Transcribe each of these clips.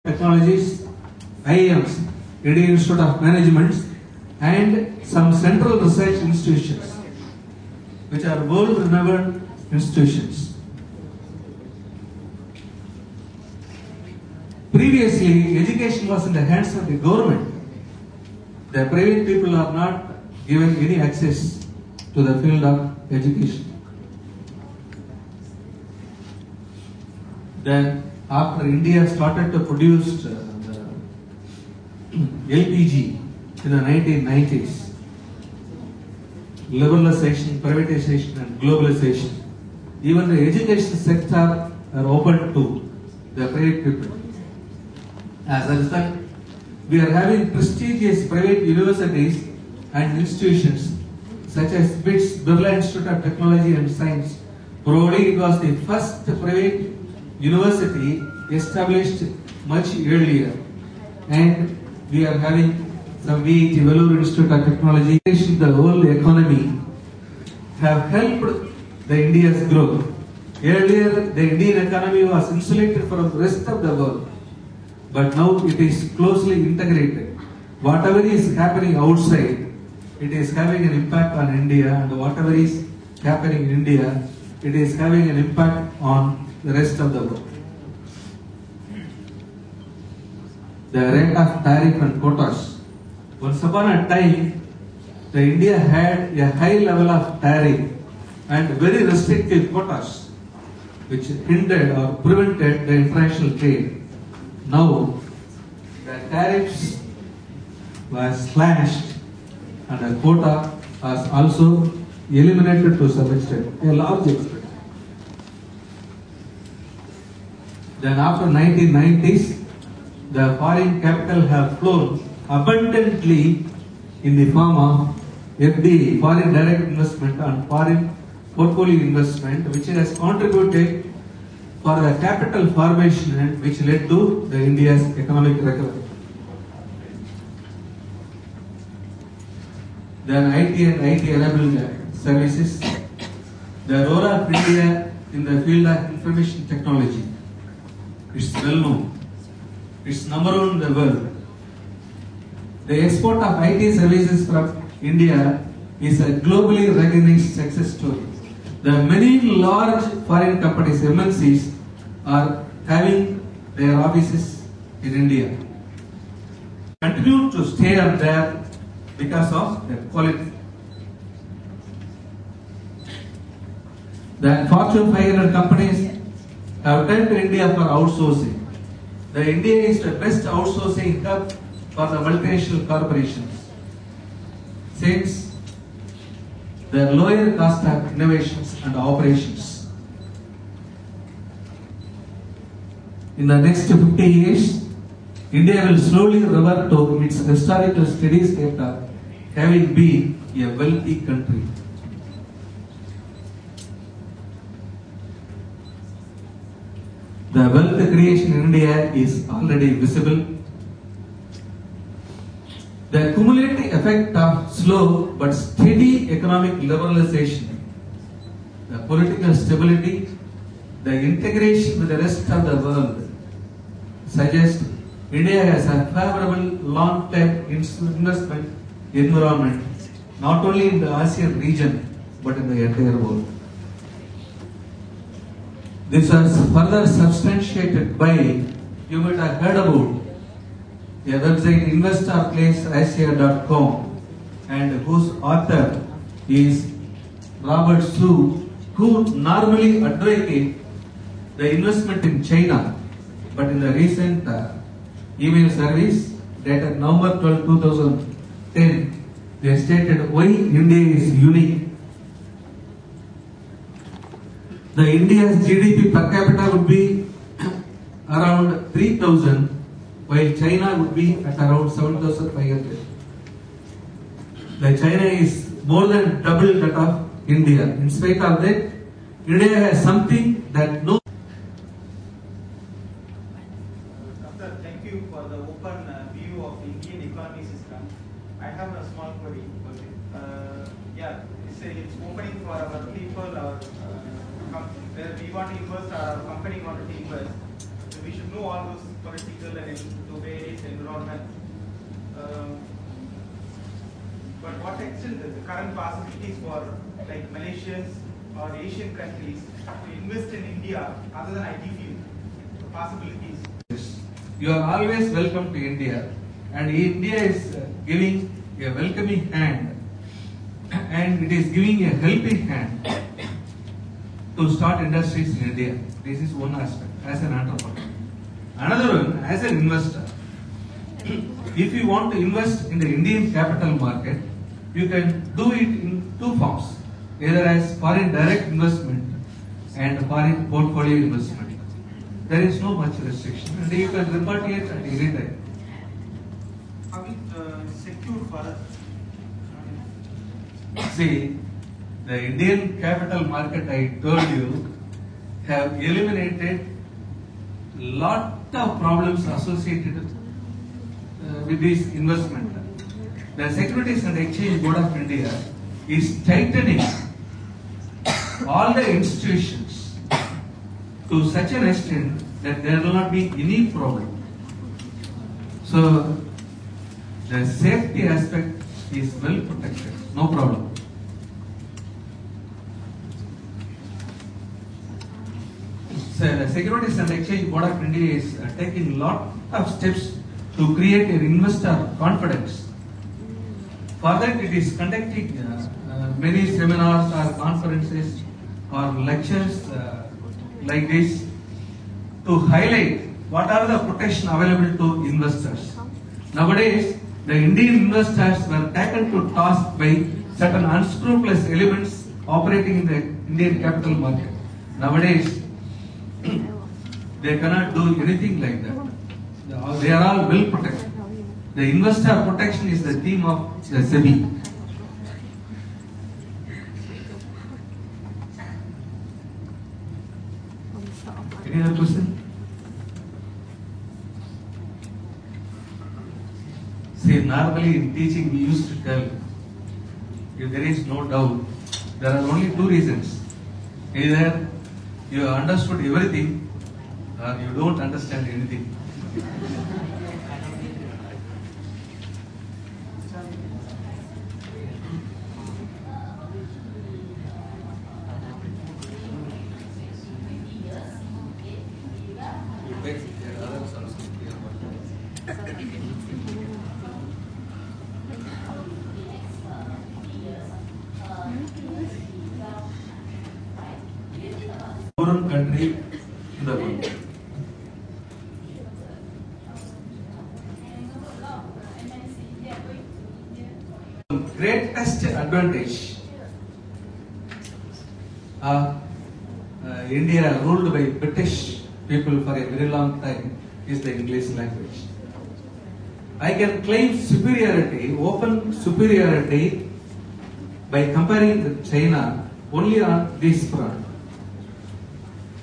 technologies, IIMs, Indian Institute of Management, and some central research institutions, which are world-renowned institutions. Previously, education was in the hands of the government. The private people are not given any access to the field of education. Then, after India started to produce the LPG in the 1990s, liberalization, privatization and globalization, even the education sector are open to the private people. As a result, we are having prestigious private universities and institutions such as BITS, Birla Institute of Technology and Science. Probably it was the first private university established much earlier, and we are having some VIT, Vellore Institute of Technology. The world economy have helped the India's growth. Earlier, the Indian economy was insulated from the rest of the world, but now it is closely integrated. Whatever is happening outside, it is having an impact on India, and whatever is happening in India, it is having an impact on the rest of the world. The rate of tariff and quotas. Once upon a time, the India had a high level of tariff and very restrictive quotas, which hindered or prevented the international trade. Now, the tariffs were slashed and the quota was also eliminated to some extent, a large extent. Then after 1990s, the foreign capital have flown abundantly in the form of FDI, foreign direct investment and foreign portfolio investment, which has contributed for the capital formation and which led to the India's economic recovery. Then IT and IT enabled services. The role of India in the field of information technology. It's well known. It's number one in the world. The export of IT services from India is a globally recognized success story. The many large foreign companies, MNCs, are having their offices in India. Continue to stay up there because of their quality. The Fortune 500 companies have turned to India for outsourcing. The India is the best outsourcing hub for the multinational corporations, since the lower cost of innovations and operations. In the next 50 years, India will slowly revert to its historical steady state of having been a wealthy country. The wealth creation in India is already visible. The cumulative effect of slow but steady economic liberalization, the political stability, the integration with the rest of the world suggest India has a favorable long-term investment environment, not only in the ASEAN region but in the entire world. This was further substantiated by, you might have heard about, a website investorplaceasia.com, and whose author is Robert Su, who normally advocate the investment in China, but in the recent email service dated November 12, 2010, they stated why India is unique. The India's GDP per capita would be around 3,000, while China would be at around 7,500. The China is more than double that of India. In spite of that, India has something that no. Doctor, thank you for the open view of the Indian economy system. I have a small query. It's opening for our people, where we want to invest, our company want to invest. So we should know all those political and into various environments. But what extent is the current possibilities for like Malaysians or Asian countries to invest in India other than IT field? The possibilities. Yes. You are always welcome to India, and India is giving a welcoming hand, and it is giving a helping hand to start industries in India. This is one aspect as an entrepreneur. Another one, as an investor, if you want to invest in the Indian capital market, you can do it in two forms, either as foreign direct investment and foreign portfolio investment. There is no much restriction, and you can repatriate at any time. How is secure for us? See, the Indian capital market, I told you, have eliminated lot of problems associated with this investment. The Securities and Exchange Board of India is tightening all the institutions to such an extent that there will not be any problem. So, the safety aspect is well protected, no problem. So, the Securities and Exchange Board of India is taking lot of steps to create an investor confidence. For that, it is conducting many seminars or conferences or lectures like this to highlight what are the protection available to investors. Nowadays, the Indian investors were taken to task by certain unscrupulous elements operating in the Indian capital market. Nowadays, they cannot do anything like that. They are all well protected. The investor protection is the theme of the SEBI. Any other question? See, normally in teaching we used to tell, if there is no doubt, there are only two reasons. Either you understood everything or you don't understand anything. Foreign country in the world. Greatest advantage of India ruled by British people for a very long time is the English language. I can claim superiority, open superiority, by comparing with China only on this front.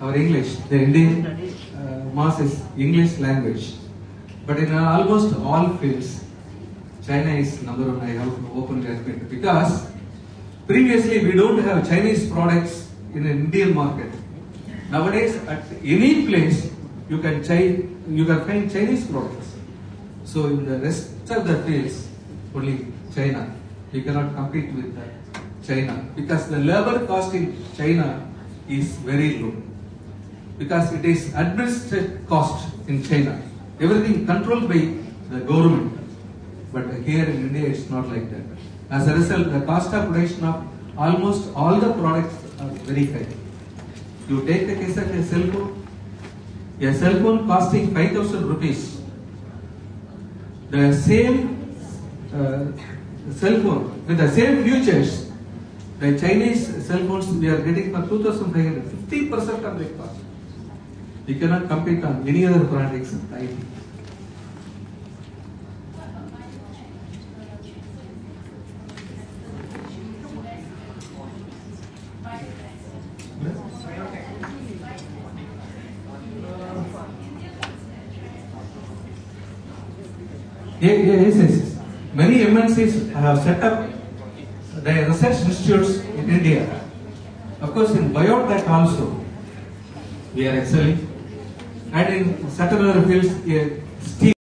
Our English, the Indian mass is English language, but in almost all fields, China is number one. I have to openly admit, because previously we don't have Chinese products in the Indian market. Nowadays, at any place you can find Chinese products. So in the rest of the fields, only China. We cannot compete with China because the labor cost in China is very low. Because it is administrative cost in China. Everything controlled by the government. But here in India it's not like that. As a result, the cost of production of almost all the products are very high. You take the case of a cell phone costing 5,000 rupees. The same cell phone with the same features, the Chinese cell phones we are getting for 2,500, 50% of the cost. We cannot compete on any other brand except IT. Yes. Many MNCs have set up their research institutes in India. Of course, in biotech also, we are excelling. and in certain other fields, steel.